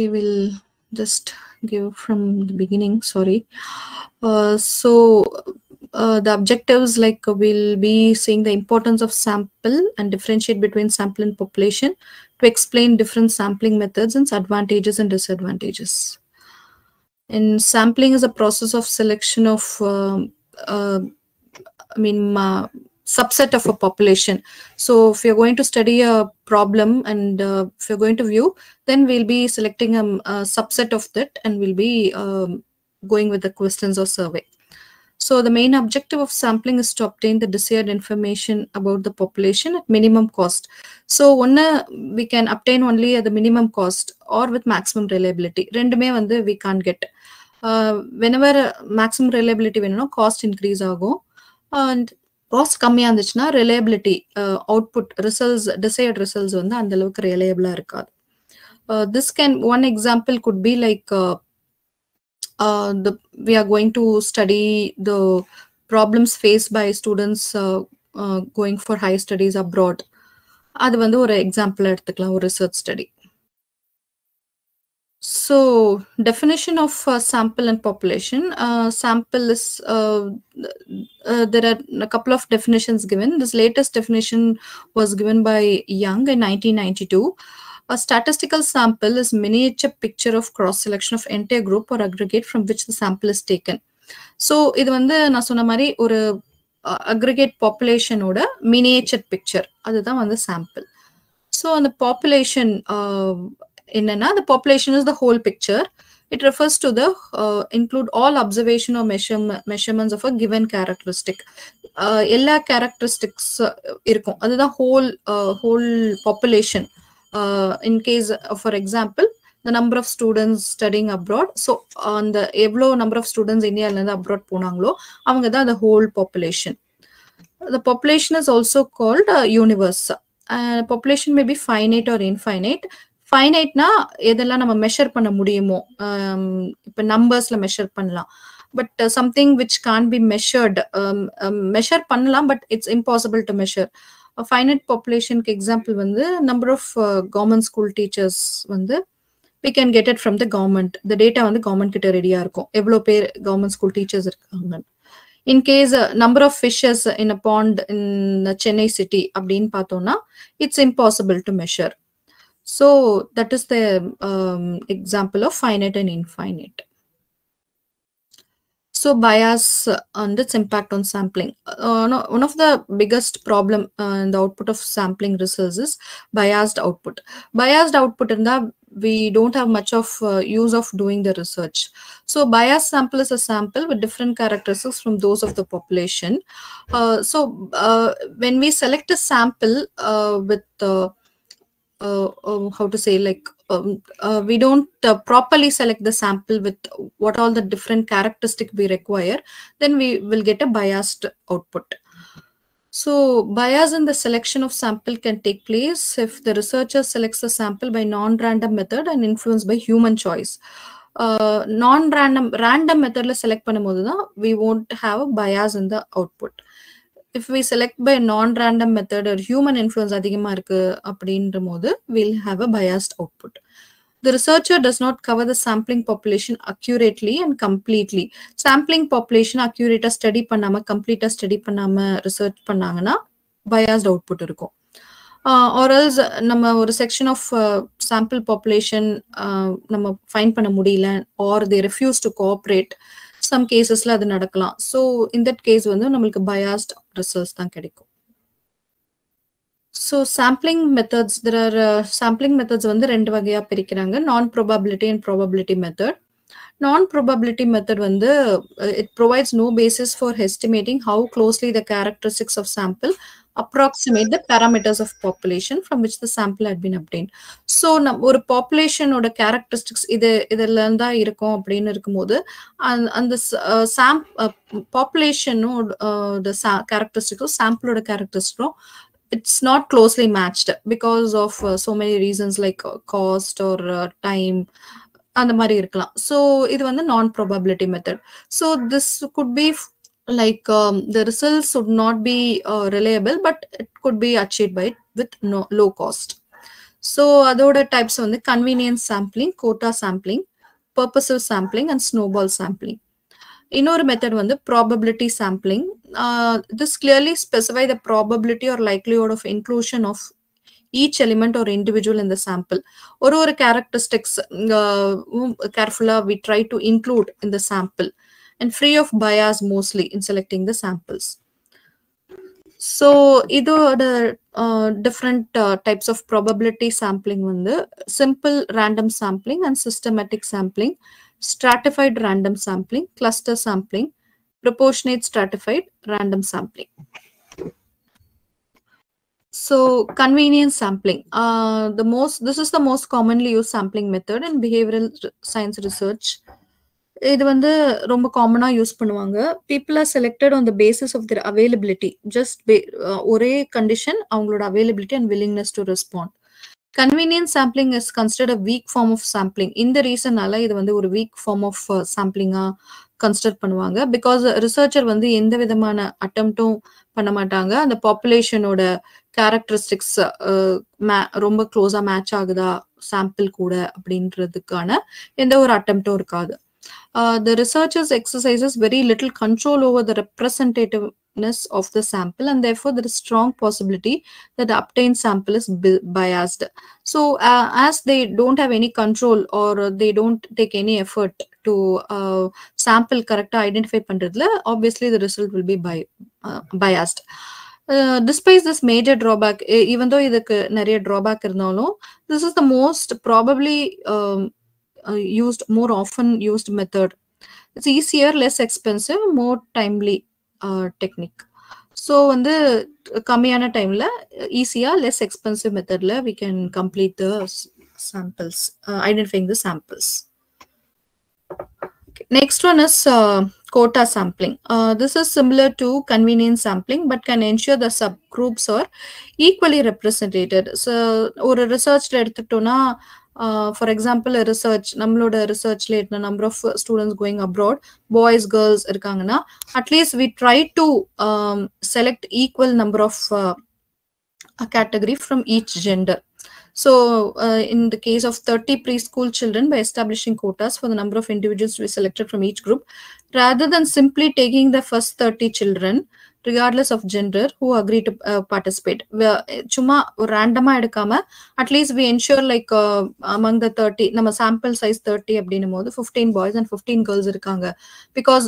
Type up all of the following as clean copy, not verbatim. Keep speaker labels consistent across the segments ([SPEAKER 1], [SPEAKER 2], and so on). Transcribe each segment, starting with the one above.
[SPEAKER 1] Okay, we'll just give from the beginning. Sorry. The objectives, like we'll be seeing the importance of sample and differentiate between sample and population to explain different sampling methods and advantages and disadvantages. And sampling is a process of selection of, subset of a population. So if you're going to study a problem and if you're going to view, then we'll be selecting a subset of that and we'll be going with the questions or survey. So the main objective of sampling is to obtain the desired information about the population at minimum cost. So one we can obtain only at the minimum cost or with maximum reliability. Rendume vandu we can't get. Whenever maximum reliability venum cost increase agum, and cost கம்மியாக இருந்துச்சுன்னா reliability output results desired results வந்து அந்த அளவுக்கு ரிலையபிளாக இருக்காது. This can one example could be like we are going to study the problems faced by students going for higher studies abroad. அது வந்து ஒரு example எடுத்துக்கலாம், ஒரு research study. So definition of sample and population. Sample is, there are a couple of definitions given. This latest definition was given by Young in 1992. A statistical sample is miniature picture of cross selection of entire group or aggregate from which the sample is taken. So இது வந்து நான் சொன்ன மாதிரி ஒரு aggregate population ஓட miniature picture, அதுதான் வந்து sample. So அந்த population என்னன்னா, the population is the whole picture. It refers to the include all observation or measurements of a given characteristic. எல்லா characteristics இருக்கும், அதுதான் whole population. In case, for example, the number of students studying abroad. So அந்த எவ்வளோ number of students இந்தியால இருந்து abroad போனாங்களோ அவங்க தான் the whole population. The population is also called universe. Population may be finite or infinite. ஃபைனைட்னா எதெல்லாம் நம்ம measure பண்ண முடியுமோ, இப்போ நம்பர்ஸ்ல மெஷர் பண்ணலாம். But something which can be measured, measure பண்ணலாம் but it's impossible to measure. Finite பாப்புலேஷனுக்கு எக்ஸாம்பிள் வந்து number of government school teachers வந்து we can get it from the government. The data வந்து கவர்மெண்ட் கிட்ட ரெடியா இருக்கும், எவ்வளோ பேர் கவர்மெண்ட் ஸ்கூல் டீச்சர்ஸ் இருக்காங்க. In case number of fishes in a pond in Chennai city அப்படின்னு பார்த்தோம்னா it's impossible to measure. So that is the example of finite and infinite. So bias and its impact on sampling. One of the biggest problem in the output of sampling results is biased output. Biased output in the we don't have much of use of doing the research. So biased sample is a sample with different characteristics from those of the population. When we select a sample with how to say, like we don't properly select the sample with what all the different characteristics we require, then we will get a biased output. So bias in the selection of sample can take place if the researcher selects the sample by non-random method and influenced by human choice. Random method la select பண்ணும்போது தான் we won't have a bias in the output. If we select by non-random method or human influence அதிகமா இருக்கு அப்படின்ற போது we'll have a biased output. The researcher does not cover the sampling population accurately and completely. Sampling population accurate study பண்ணாம complete study பண்ணாம research பண்ணாங்கன்னா biased output இருக்கும். Or else நம்ம ஒரு section of sample population நம்ம find பண்ண முடியல or they refuse to cooperate. Some casesல அது நடக்கலாம். So in that case வந்து நம்மளுக்கு biased results தான் கிடைக்கும். So sampling methods, there are sampling methods வந்து ரெண்டு வகையா பிரிக்கிறாங்க, non probability and probability method. Non probability method வந்து it provides no basis for estimating how closely the characteristics of sample approximate the parameters of population from which the sample had been obtained. So ஒரு population ஓட characteristics இதெல்லாம் தான் இருக்கும் அப்படின்னு இருக்கும்போது அந்த population the characteristics sample ஓட characteristics it's not closely matched because of so many reasons like cost or time அந்த மாதிரி இருக்கலாம். So இது வந்து non probability method. So this could be like the results would not be reliable, but it could be achieved by with low cost. So அதோட types வந்து convenience sampling, quota sampling, purposive sampling and snowball sampling. இன்னொரு method வந்து probability sampling. This clearly specify the probability or likelihood of inclusion of each element or individual in the sample. ஒரு characteristics carefully we try to include in the sample and free of bias mostly in selecting the samples. So இதோட different types of probability sampling வந்து simple random sampling and systematic sampling, stratified random sampling, cluster sampling, proportionate stratified random sampling. So convenience sampling, this is the most commonly used sampling method in behavioral science research. இது வந்து ரொம்ப காமனா use பண்ணுவாங்க. People are selected on the basis of their availability. Just ஒரே condition அவங்களோட availability and willingness to respond. Convenience sampling is considered a weak form of sampling. இந்த ரீசனால இது வந்து ஒரு வீக் ஃபார்ம் ஆஃப் சாம்பிளிங்கா கன்சிடர் பண்ணுவாங்க. பிகாஸ் ரிசர்ச்சர் வந்து எந்த விதமான அட்டம்ப்டும் பண்ண மாட்டாங்க. அந்த பாப்புலேஷனோட கேரக்டரிஸ்டிக்ஸ் ரொம்ப க்ளோஸா மேட்ச் ஆகுதா சாம்பிள் கூட அப்படின்றதுக்கான எந்த ஒரு அட்டம்ப்டும் இருக்காது. The researchers exercises very little control over the representativeness of the sample, and therefore there is strong possibility that the obtained sample is biased. So as they don't have any control or they don't take any effort to sample correct identify பண்றதுல obviously the result will be biased. Despite this major drawback, even though இதுக்கு நிறைய drawback இருந்தாலும், this is the most probably used, more often used method. It's easier, less expensive, more timely technique. So வந்து கம்மியான டைம்ல ஈஸியா less expensive மெத்தட்ல we can complete the samples, identifying the samples. Okay. Next one is quota sampling. This is similar to convenience sampling but can ensure the subgroups are equally represented. So ஒரு ரிசர்ச்ல எடுத்துட்டோம்னா, for example a research, நம்மளோட ரிசர்ச்ல இருந்த number of students going abroad, boys girls இருக்காங்கன்னா, at least we try to select equal number of a category from each gender. So in the case of 30 preschool children, by establishing quotas for the number of individuals to be selected from each group, rather than simply taking the first 30 children regardless of gender who agree to participate, சும்மா ரேண்டமா எடுக்காம at least we ensure like among the 30, நம்ம sample size 30 அப்படின்னும் போது 15 boys and 15 girls இருக்காங்க. Because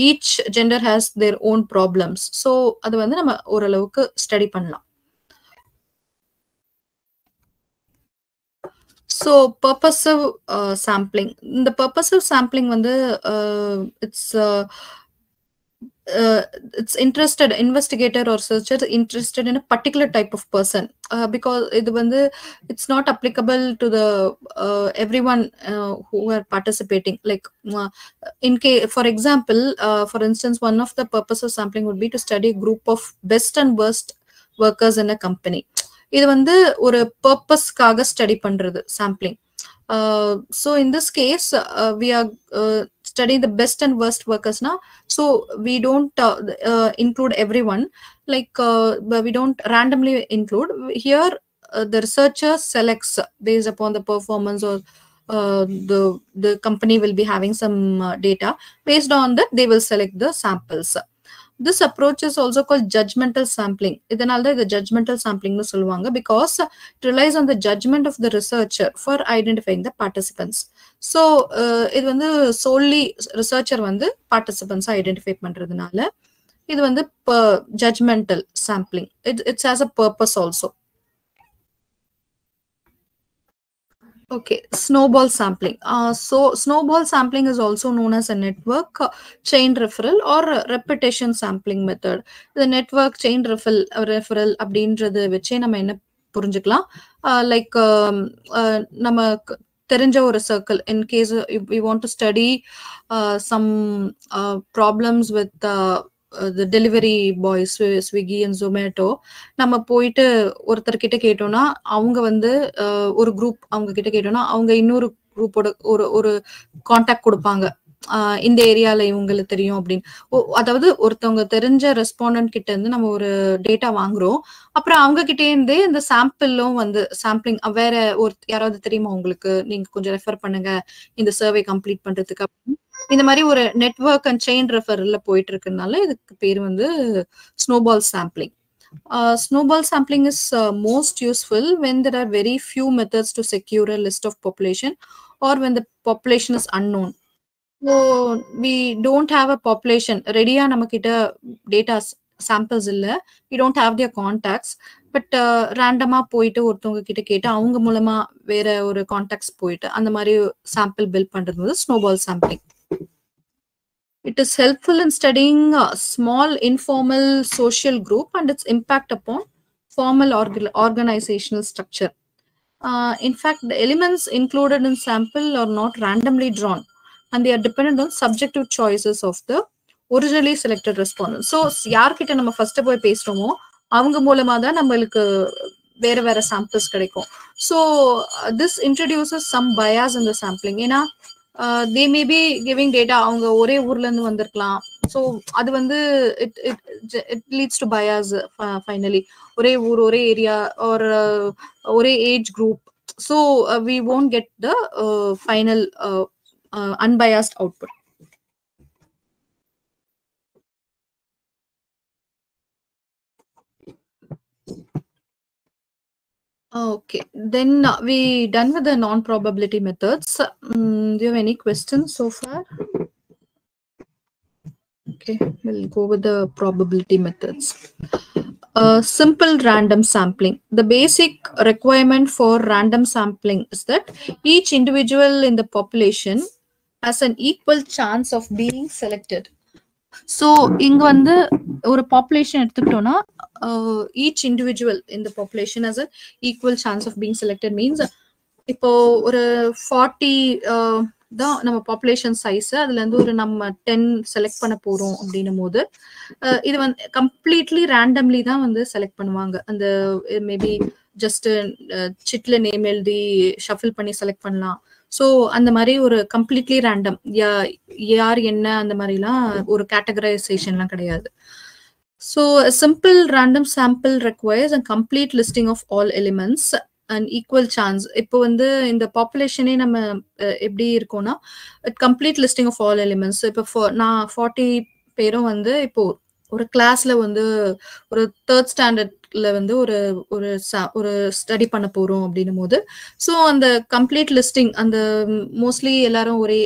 [SPEAKER 1] each gender has their own problems. So அது வந்து நம்ம ஓரளவுக்கு ஸ்டடி பண்ணலாம். So purposive sampling. The purposive sampling வந்து it's interested investigator or researcher interested in a particular type of person, because இது வந்து it's not applicable to the everyone who are participating. Like in case, for example, for instance, one of the purpose of sampling would be to study a group of best and worst workers in a company. இது வந்து ஒரு பர்பஸ்க்காக study பண்றது sampling. So in this case we are studying the best and worst workers now, so we don't include everyone, like we don't randomly include here. The researcher selects based upon the performance, or the company will be having some data. Based on that they will select the samples. This approach is also called judgmental sampling. இதனால தான் இது judgmental sampling னு சொல்லுவாங்க, because it relies on the judgment of the researcher for identifying the participants. So இது வந்து solely researcher வந்து participants identify பண்றதுனால இது வந்து judgmental sampling. It has a purpose also. Okay, snowball sampling. So snowball sampling is also known as a network chain referral or repetition sampling method. The network chain referral அப்படின்றது வச்சே நம்ம என்ன புரிஞ்சுக்கலாம், like நம்ம தெரிஞ்ச ஒரு circle, in case we want to study some problems with the delivery boys, Swiggy and Zomato, நம்ம போயிட்டு ஒருத்தர்கிட்ட கேட்டோம்னா அவங்க வந்து ஒரு குரூப் அவங்க கிட்ட கேட்டோம்னா அவங்க இன்னொரு குரூப்போட ஒரு கான்டாக்ட் கொடுப்பாங்க. இந்த ஏரியால இவங்களுக்கு தெரியும் அப்படின்னு. அதாவது ஒருத்தவங்க தெரிஞ்ச ரெஸ்பாண்டன்ட் கிட்ட இருந்து நம்ம ஒரு டேட்டா வாங்குறோம். அப்புறம் அவங்க கிட்டே இருந்தே இந்த சாம்பிளும் வந்து சாம்பிளிங் வேற யாராவது தெரியுமா உங்களுக்கு, நீங்க கொஞ்சம் ரெஃபர் பண்ணுங்க இந்த சர்வே கம்ப்ளீட் பண்றதுக்கு. இந்த மாதிரி ஒரு நெட்வொர்க் அண்ட் செயின் ரெஃபர்ல போயிட்டு இருக்கனால இதுக்கு பேர் வந்து snowball sampling. Snowball sampling is most useful when there are very few methods to secure a list of population or when the population is unknown. So we don't have a population ready namakita data samples illa, we don't have their contacts, but random போயிட்டு ஒருத்தவங்க கிட்ட கேட்டு அவங்க மூலமா வேற ஒரு contacts போயிட்டு அந்த மாதிரி சாம்பிள் பில்ட் பண்றது வந்து snowball sampling. It is helpful in studying a small informal social group and its impact upon formal organizational structure. In fact, the elements included in sample are not randomly drawn and they are dependent on subjective choices of the originally selected respondents. So, யார்கிட்ட நம்ம first போய் பேசுறோமோ அவங்க மூலமா தான் நம்மளுக்கு வேற வேற samples கிடைக்கும். So, this introduces some bias in the sampling. ஏன்னா they may be giving data அவங்க ஒரே ஊர்ல இருந்து வந்திருக்கலாம். ஸோ அது வந்து it leads to bias finally. ஒரே ஊர், ஒரே ஏரியா, or ஒரே age group. So we won't get the final unbiased output. Okay, then we done with the non-probability methods. Do you have any questions so far? Okay, we'll go with the probability methods. Simple random sampling. The basic requirement for random sampling is that each individual in the population has an equal chance of being selected. So இங்க வந்து ஒரு population எடுத்துக்கிட்டோம்னா each individual in the population has an equal chance of being selected means இப்போ ஒரு 40 தான் நம்ம population size, அதுல இருந்து ஒரு நம்ம 10 செலக்ட் பண்ண போறோம் அப்படின்னும் போது இது வந்து கம்ப்ளீட்லி ரேண்டம்லி தான் வந்து செலக்ட் பண்ணுவாங்க. அந்த மேபி ஜஸ்ட் சிட்ல நேம் எழுதி ஷஃபில் பண்ணி செலக்ட் பண்ணலாம். ஸோ அந்த மாதிரி ஒரு கம்ப்ளீட்லி ரேண்டம், யார் என்ன அந்த மாதிரிலாம் ஒரு கேட்டகரைசேஷன்லாம் கிடையாது. So simple random sample requires a complete listing of all elements and equal chance. இப்போ வந்து இந்த பாப்புலேஷனே நம்ம எப்படி இருக்கோம்னா complete listing of all elements. இப்போ நான் 40 பேரும் வந்து இப்போ ஒரு கிளாஸ்ல வந்து ஒரு 3rd ஸ்டாண்டர்ட்ல வந்து ஒரு ஸ்டடி பண்ண போறோம் அப்படின்னும் போது ஸோ அந்த கம்ப்ளீட் லிஸ்டிங் அந்த மோஸ்ட்லி எல்லாரும் ஒரே,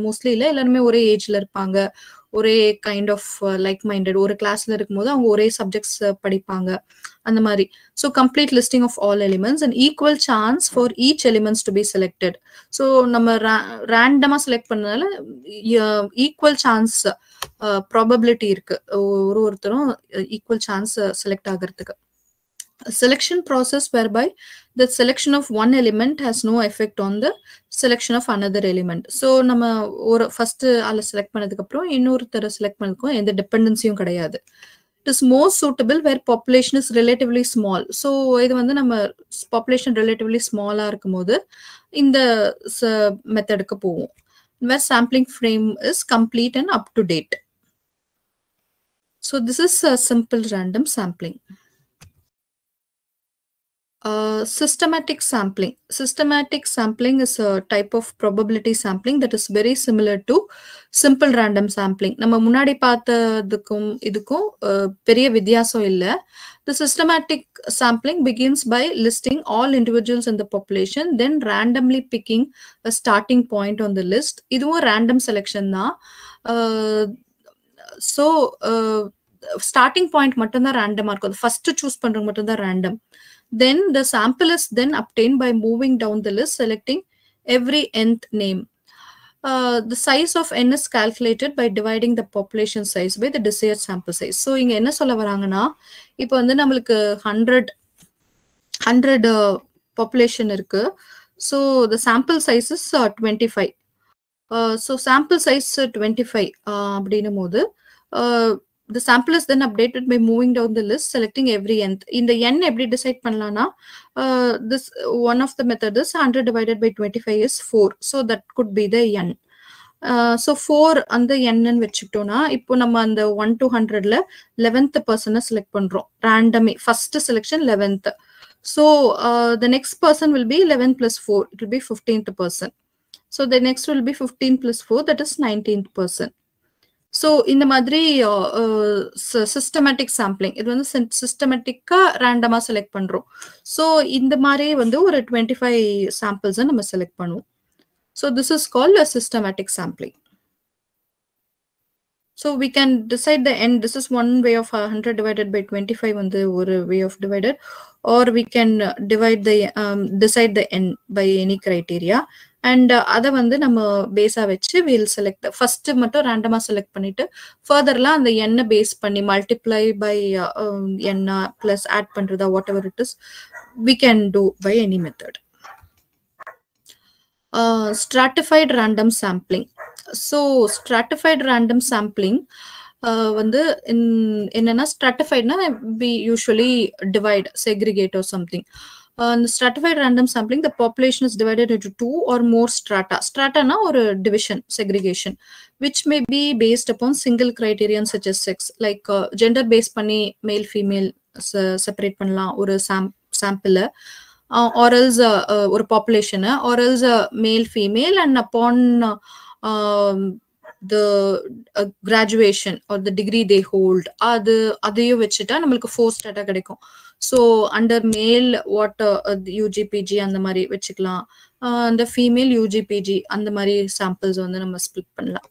[SPEAKER 1] மோஸ்ட்லி இல்லை எல்லாருமே ஒரே ஏஜ்ல இருப்பாங்க, ஒரே கைண்ட் ஆஃப் லைக் மைண்டட், ஒரு கிளாஸ்ல இருக்கும்போது அவங்க ஒரே சப்ஜெக்ட்ஸ் படிப்பாங்க அந்த மாதிரி. So complete listing of all elements and equal chance for each elements to be selected. So நம்ம ரேண்டமா செலக்ட் பண்ணதால ஈக்குவல் சான்ஸ் ப்ராபபிலிட்டி இருக்கு, ஒருத்தரும் ஈக்குவல் சான்ஸ் செலக்ட் ஆகிறதுக்கு. Selection process whereby the selection of one element has no effect on the selection of another element. So நம்ம ஒரு first ஆள select பண்ணதுக்கு அப்புறம் இன்னொருத்தர செலக்ட் பண்ணதுக்கும் எந்த டிபெண்டன்சியும் கிடையாது. It is more suitable where population is relatively small. So இது வந்து நம்ம population relatively small இருக்கும்போது இந்த மெத்தடுக்கு போவோம். Where sampling frame is complete and up to date. So this is a simple random sampling. Systematic sampling. Systematic sampling is a type of probability sampling that is very similar to simple random sampling. நம்ம முன்னாடி பார்த்ததுக்கும் இதுக்கும் பெரிய வித்தியாசம் இல்லை. The systematic sampling begins by listing all individuals in the population, then randomly picking a starting point on the list. இதுவும் random selection தான். So starting point மட்டும்தான் ரேண்டமா இருக்கும். ஃபர்ஸ்ட் சூஸ் பண்றது மட்டும்தான் random. Then the sample is then obtained by moving down the list, selecting every nth name. The size of n is calculated by dividing the population size by the desired sample size. So இங்க என்ன சொல்ல வராங்கன்னா இப்போ வந்து நம்மளுக்கு 100 population இருக்கு. So the sample size is 25. So sample size 25 அப்படின்னும் போது the sample is then updated by moving down the list, selecting every nth. In the n எப்படி decide பண்ணலாம்னா this one of the method is 100 divided by 25 is 4. So that could be the n. So 4 அந்த எண்ணன்னு வச்சுக்கிட்டோம்னா இப்போ நம்ம அந்த 1 to 100ல 11th பர்சனை select பண்றோம் ரேண்டமே first selection 11th. So the next person will be 11 plus 4, it will be 15th person. So the next will be 15 plus 4, that is 19th person. So இந்த மாதிரி சிஸ்டமேட்டிக் சாம்பிளிங் இது வந்து சிஸ்டமேட்டிக்கா ரேண்டமா select பண்றோம். So இந்த மாதிரி வந்து ஒரு 25 சாம்பிள்ஸை நம்ம செலக்ட் பண்ணுவோம். So this is called a systematic sampling. So we can decide the n. This is one way of 100 divided by 25 வந்து ஒரு way of divided, or we can decide the n by any criteria. And அதை வந்து நம்ம பேஸா வச்சு we'll select first மட்டும் ரேண்டமா select பண்ணிட்டு ஃபர்தர்லாம் அந்த எண்ணை பேஸ் பண்ணி மல்டிப்ளை பை எண்ணா பிளஸ் ஆட் பண்றதா what ever it is we can do by any method. Stratified random sampling. So stratified random sampling வந்து என்னன்னா stratifiedனா we usually divide, segregate or something. In stratified random sampling, the population is divided into 2 or more strata. Strata na or division, segregation, which may be based upon single criterion such as sex, like gender based panni male female separate pannalam or sample, or else or population, or else male female, and upon the graduation or the degree they hold அதையும் வச்சுட்டா நம்மளுக்கு 4 ஸ்டாட்டா கிடைக்கும். So under மேல் what UG PG அந்த மாதிரி வச்சுக்கலாம், அந்த female UG PG அந்த மாதிரி சாம்பிள்ஸ் வந்து நம்ம ஸ்பிளிட் பண்ணலாம்.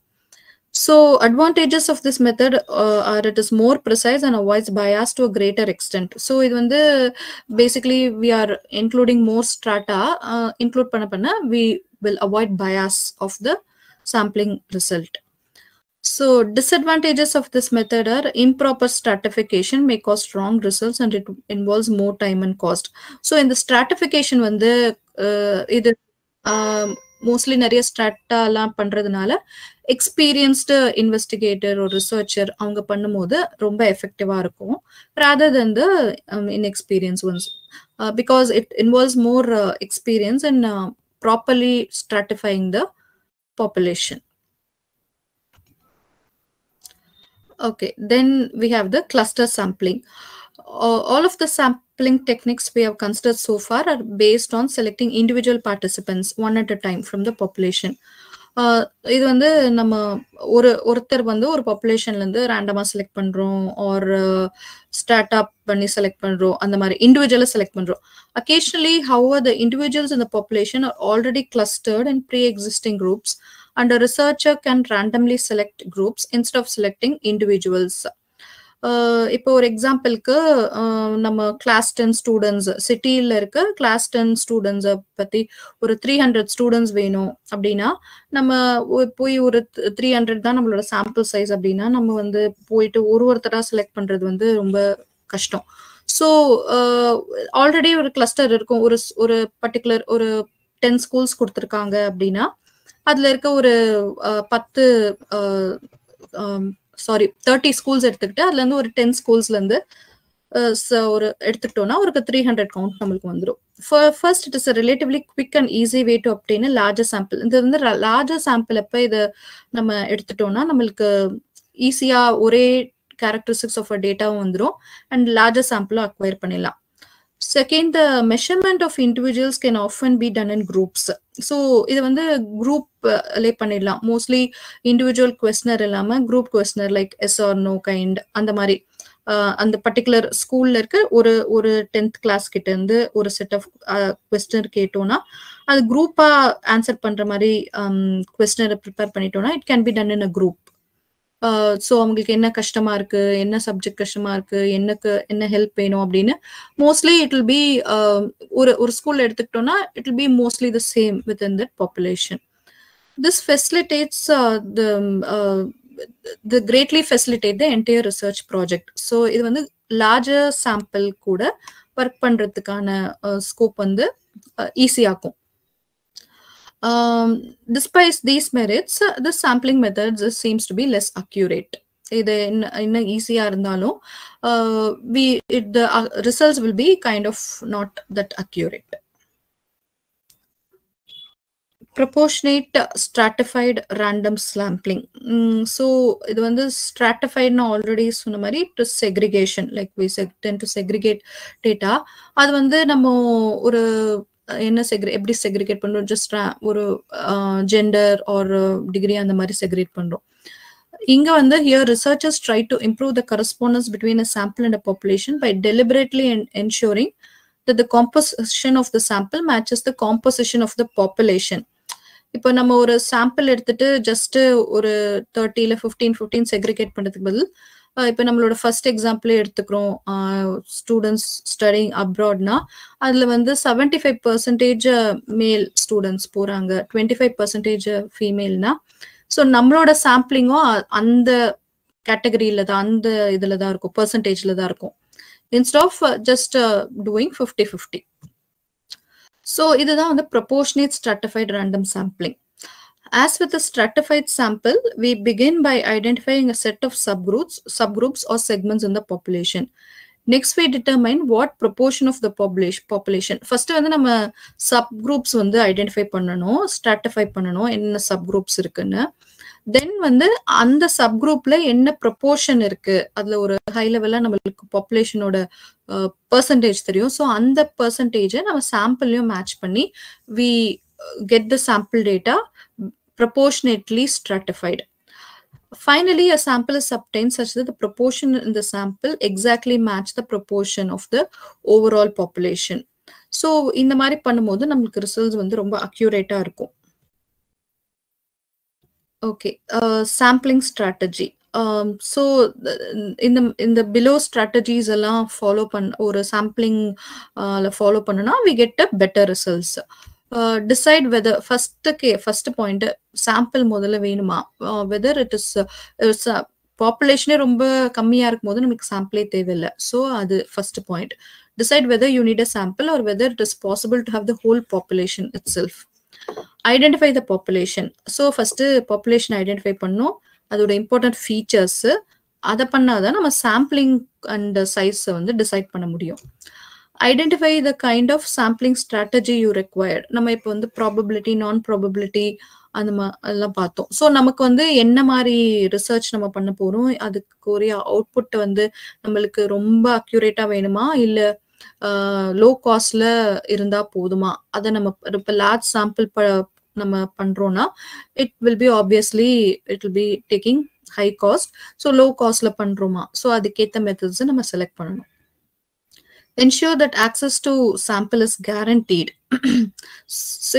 [SPEAKER 1] So advantages of this method are it is more precise and avoids bias to a greater extent. So இது வந்து basically we are including more strata, include பண்ண we will avoid bias of the sampling result. So disadvantages of this method are improper stratification may cause wrong results and it involves more time and cost. So in the stratification வந்து இது mostly நிறைய ஸ்ட்ராட்டாலாம் பண்றதுனால experienced investigator ஒரு researcher அவங்க பண்ணும்போது ரொம்ப எஃபெக்டிவா இருக்கும் rather than the inexperienced ones, because it involves more experience in properly stratifying the population. Okay, then we have the cluster sampling. All of the sampling techniques we have considered so far are based on selecting individual participants one at a time from the population. இது வந்து நம்ம ஒருத்தர் வந்து ஒரு பாப்புலேஷன்ல இருந்து ரேண்டமா select பண்றோம், R start up பண்ணி செலக்ட் பண்றோம், அந்த மாதிரி இண்டிவிஜுவலா செலக்ட் பண்றோம். Occasionally, however, the individuals in the population are already clustered in pre-existing groups, and a researcher can randomly select groups instead of selecting individuals. இப்போ ஒரு எக்ஸாம்பிளுக்கு நம்ம கிளாஸ் 10 ஸ்டூடெண்ட்ஸ் சிட்டியில் இருக்க கிளாஸ் 10 ஸ்டூடெண்ட்ஸை பற்றி ஒரு 300 ஸ்டூடெண்ட்ஸ் வேணும் அப்படின்னா நம்ம போய் ஒரு 300 தான் நம்மளோட சாம்பிள் சைஸ் அப்படின்னா நம்ம வந்து போயிட்டு ஒருத்தராக செலக்ட் பண்ணுறது வந்து ரொம்ப கஷ்டம். ஸோ ஆல்ரெடி ஒரு கிளஸ்டர் இருக்கும், ஒரு பர்டிகுலர் ஒரு 10 ஸ்கூல்ஸ் கொடுத்துருக்காங்க அப்படின்னா அதில் இருக்க ஒரு 30 ஸ்கூல்ஸ் எடுத்துக்கிட்டு அதுல இருந்து ஒரு 10 ஸ்கூல்ஸ்ல இருந்து ஒரு எடுத்துக்கிட்டோம்னா ஒரு 300 கவுண்ட் நம்மளுக்கு வந்துடும். First it is relatively quick and easy way to obtain larger sample. இது வந்து லார்ஜர் சாம்பிள் எப்போ இதை நம்ம எடுத்துட்டோம்னா நம்மளுக்கு ஈஸியா ஒரே கேரக்டரிஸ்டிக்ஸ் ஆஃப் டேட்டாவும் வந்துடும் அண்ட் லார்ஜர் சாம்பிளும் அக்வயர் பண்ணிடலாம். Second, the measurement of individuals can often be done in groups. So இது வந்து group லே பண்ணிடலாம். மோஸ்ட்லி இண்டிவிஜுவல் கொஸ்டினர் இல்லாம group questionnaire like yes or no kind அந்த மாதிரி அந்த பர்டிகுலர் ஸ்கூல்ல இருக்க ஒரு 10th கிளாஸ் கிட்ட இருந்து ஒரு செட் ஆஃப் கொஸ்டினர் கேட்டோம்னா அது குரூப்பா ஆன்சர் பண்ற மாதிரி கொஸ்டினரை ப்ரிப்பேர் பண்ணிட்டோம்னா it can be done in a group. So அவங்களுக்கு என்ன கஷ்டமா இருக்கு, என்ன சப்ஜெக்ட் கஷ்டமா இருக்கு, என்ன ஹெல்ப் வேணும் அப்படின்னு மோஸ்ட்லி இட் வில் பி ஒரு ஸ்கூல்ல எடுத்துக்கிட்டோம்னா it will B mostly the same with in that population. This facilitates the greatly facilitate the entire research project. So இது வந்து லார்ஜர் சாம்பிள் கூட ஒர்க் பண்றதுக்கான ஸ்கோப் வந்து ஈஸியாக்கும். Despite these merits, the sampling methods seems to be less accurate. இது இன்னும் ஈஸியா இருந்தாலும் the results will be kind of not that accurate. proportionate stratified random sampling. So இது வந்து stratified னா already சொன்ன மாதிரி to segregation, like we tend to segregate data. அது வந்து நம்ம ஒரு என்ன எப்படி செக்ரிகேட் பண்றோம், ஜஸ்ட் ஒரு ஜெண்டர் ஆர் டிகிரி அந்த மாதிரி செக்ரிகேட் பண்றோம். இங்க வந்து here researchers try to improve the correspondence between a sample and a population by deliberately ensuring that the composition of the sample matches the composition of the population. இப்போ நம்ம ஒரு sample எடுத்துட்டு just ஒரு 30 இல்ல 15 segregate பண்றதுக்கு பதில் இப்போ நம்மளோட ஃபர்ஸ்ட் எக்ஸாம்பிளே எடுத்துக்கிறோம், ஸ்டூடெண்ட்ஸ் ஸ்டடிங் அப்ராட்னா அதுல வந்து 75% மேல் ஸ்டூடெண்ட்ஸ் போறாங்க, 25% ஃபீமேல்னா, ஸோ நம்மளோட சாம்பிளிங்கும் அந்த கேட்டகரியில தான், அந்த இதுல தான் இருக்கும், பெர்சன்டேஜ்ல தான் இருக்கும், instead of just doing 50-50. So இதுதான் வந்து proportionate stratified random sampling. As with the stratified sample, we begin by identifying a set of subgroups or segments in the population. Next, we determine what proportion of the population. First வந்து நம்ம subgroups வந்து identify பண்ணணும், stratify பண்ணணும், என்ன subgroups இருக்குன்னு. தென் வந்து அந்த சப்குரூப்ல என்ன ப்ரொபோர்ஷன் இருக்கு, அதுல ஒரு ஹை லெவல்ல நம்மளுக்கு பாப்புலேஷனோட பெர்சன்டேஜ் தெரியும். ஸோ அந்த பெர்சன்டேஜை நம்ம சாம்பிளையும் மேட்ச் பண்ணி we get the sample data proportionately stratified. Finally, a sample is obtained such that the proportion in the sample exactly match the proportion of the overall population. So இந்த மாதிரி பண்ணும்போது நமக்கு ரிசல்ட்ஸ் வந்து ரொம்ப அக்யூரேட்டா இருக்கும். Okay, sampling strategy. So in the below strategies எல்லாம் follow ஒரு sampling follow பண்ணனா we get a better results. Decide whether first point sample முதல்ல வேணுமா, whether it is பாப்புலேஷனே ரொம்ப கம்மியா இருக்கும் போது நமக்கு சாம்பிளே தேவையில்லை. ஸோ அது first point. Decide whether you need a sample or whether it is possible to have the whole population itself. Identify the population. So first population identify பண்ணோம், அதோட இம்பார்ட்டன்ட் ஃபீச்சர்ஸ், அதை பண்ணாதான் நம்ம சாம்பிளிங் அண்ட் சைஸ் வந்து decide பண்ண முடியும். Identify the kind of sampling strategy you required. நம்ம இப்போ வந்து ப்ராபபிலிட்டி, நான் ப்ராபபிலிட்டி அந்த எல்லாம் பார்த்தோம். ஸோ நமக்கு வந்து என்ன மாதிரி ரிசர்ச் நம்ம பண்ண போறோம், அதுக்குரிய அவுட்புட் வந்து நம்மளுக்கு ரொம்ப அக்யூரேட்டா வேணுமா இல்லை லோ காஸ்ட்ல இருந்தா போதுமா, அதை நம்ம இப்போ லார்ஜ் சாம்பிள் நம்ம பண்றோம்னா it will be obviously it will be taking high cost. So low காஸ்ட்ல பண்றோமா, ஸோ அதுக்கேற்ற மெத்தட்ஸ் நம்ம செலக்ட் பண்ணணும். Ensure that access to sample is guaranteed.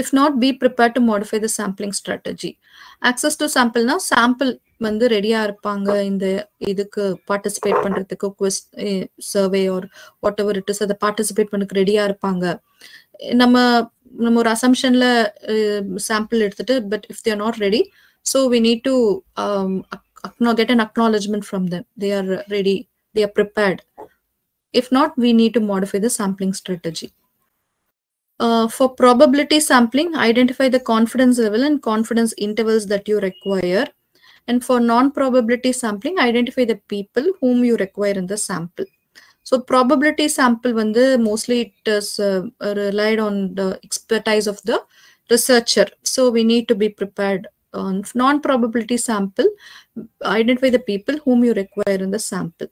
[SPEAKER 1] If not, be prepared to modify the sampling strategy. Access to sample na sample வந்து ரெடியா இருப்பாங்க இந்த இதுக்கு பார்ட்டிசிபேட் பண்றதுக்கு, quiz survey or whatever it is, அதை participate பண்ணக்கு ரெடியா இருப்பாங்க. நம்ம ஒரு அசம்ஷன்ல சாம்பிள் எடுத்துட்டு, but if they are not ready, so we need to get an acknowledgement from them. They are ready, they are prepared. If not, we need to modify the sampling strategy. For probability sampling, identify the confidence level and confidence intervals that you require. And for non-probability sampling, identify the people whom you require in the sample. So probability sample வந்து mostly it is relied on the expertise of the researcher. So we need to be prepared. On non-probability sample, identify the people whom you require in the sample.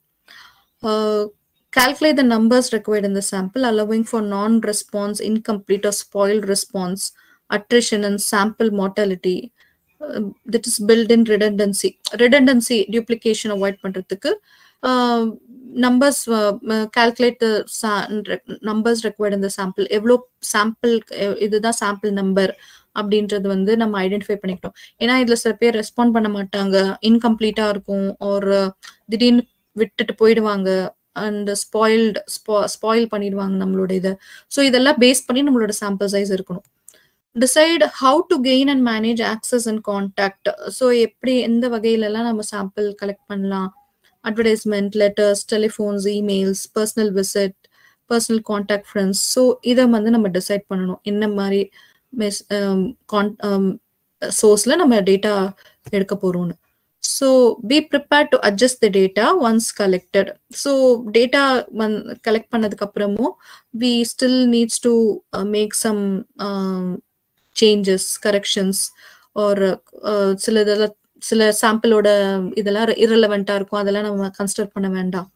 [SPEAKER 1] Calculate the numbers required in the sample, allowing for non-response, incomplete or spoiled response, attrition and sample mortality. That is built-in redundancy. Redundancy, duplication avoid பண்றதுக்கு numbers, calculate the numbers required in the sample. எவ்வளோ sample, இதுதான் sample number அப்படின்றது வந்து நம்ம identify பண்ணிக்கிட்டோம். ஏன்னா இதுல சில பேர் ரெஸ்பாண்ட் பண்ண மாட்டாங்க, இன்கம்ப்ளீட்டா இருக்கும், ஒரு திடீர்னு விட்டுட்டு போயிடுவாங்க, அண்ட் ஸ்பாயில் பண்ணிடுவாங்க நம்மளோட இதை. ஸோ இதெல்லாம் பேஸ் பண்ணி நம்மளோட சாம்பிள் சைஸ் இருக்கணும். Decide how to gain and manage access and contact. So எப்படி எந்த வகையிலலாம் நம்ம சாம்பிள் கலெக்ட் பண்ணலாம், advertisement, letters, telephones, emails, personal visit, personal contact, friends. So இதை வந்து நம்ம டிசைட் பண்ணணும், என்ன மாதிரி சோர்ஸ்ல நம்ம டேட்டா எடுக்க போறோம்னு. So be prepared to adjust the data once collected. So data collect பண்ணதுக்கு அப்புறமும் we still needs to make some changes, corrections, or சில சாம்பிளோட இதெல்லாம் irrelevant இருக்கும், அதெல்லாம் நம்ம கன்சிடர் பண்ண வேண்டாம்.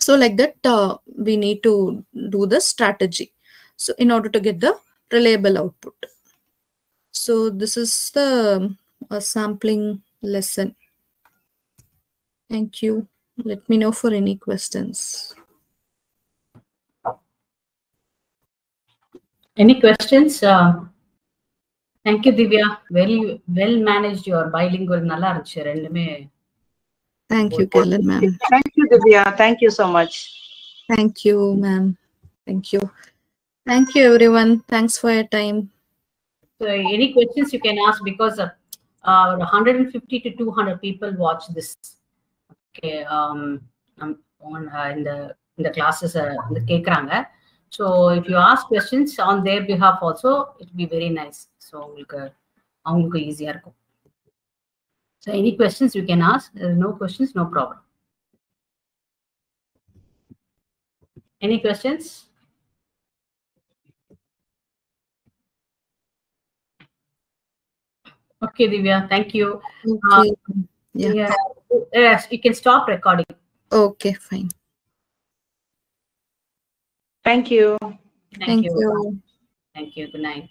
[SPEAKER 1] So like that, we need to do the strategy. So in order to get the reliable output. So this is the sampling lesson. Thank you. Let me know for any questions.
[SPEAKER 2] Any questions? Thank you, Divya. Very well managed your bilingual. Nalla irundhuchu rendume.
[SPEAKER 1] Thank you, Kellen ma'am.
[SPEAKER 3] Thank you, Divya. Thank you so much.
[SPEAKER 1] Thank you, ma'am. Thank you. Thank you, everyone. Thanks for your time.
[SPEAKER 2] So any questions you can ask, because 150 to 200 people watch this. Okay, on in the classes கேக்குறாங்க. So if you ask questions on their behalf also, it will be very nice. So அவங்களுக்கு ஈஸியா இருக்கும். So any questions you can ask. No questions, no problem. Any questions? Okay, Divya, thank you.
[SPEAKER 1] Okay. Yeah.
[SPEAKER 2] Yes, you can stop recording.
[SPEAKER 1] Okay, fine.
[SPEAKER 3] Thank you.
[SPEAKER 2] Thank you.
[SPEAKER 1] you.
[SPEAKER 2] Thank you. Good night.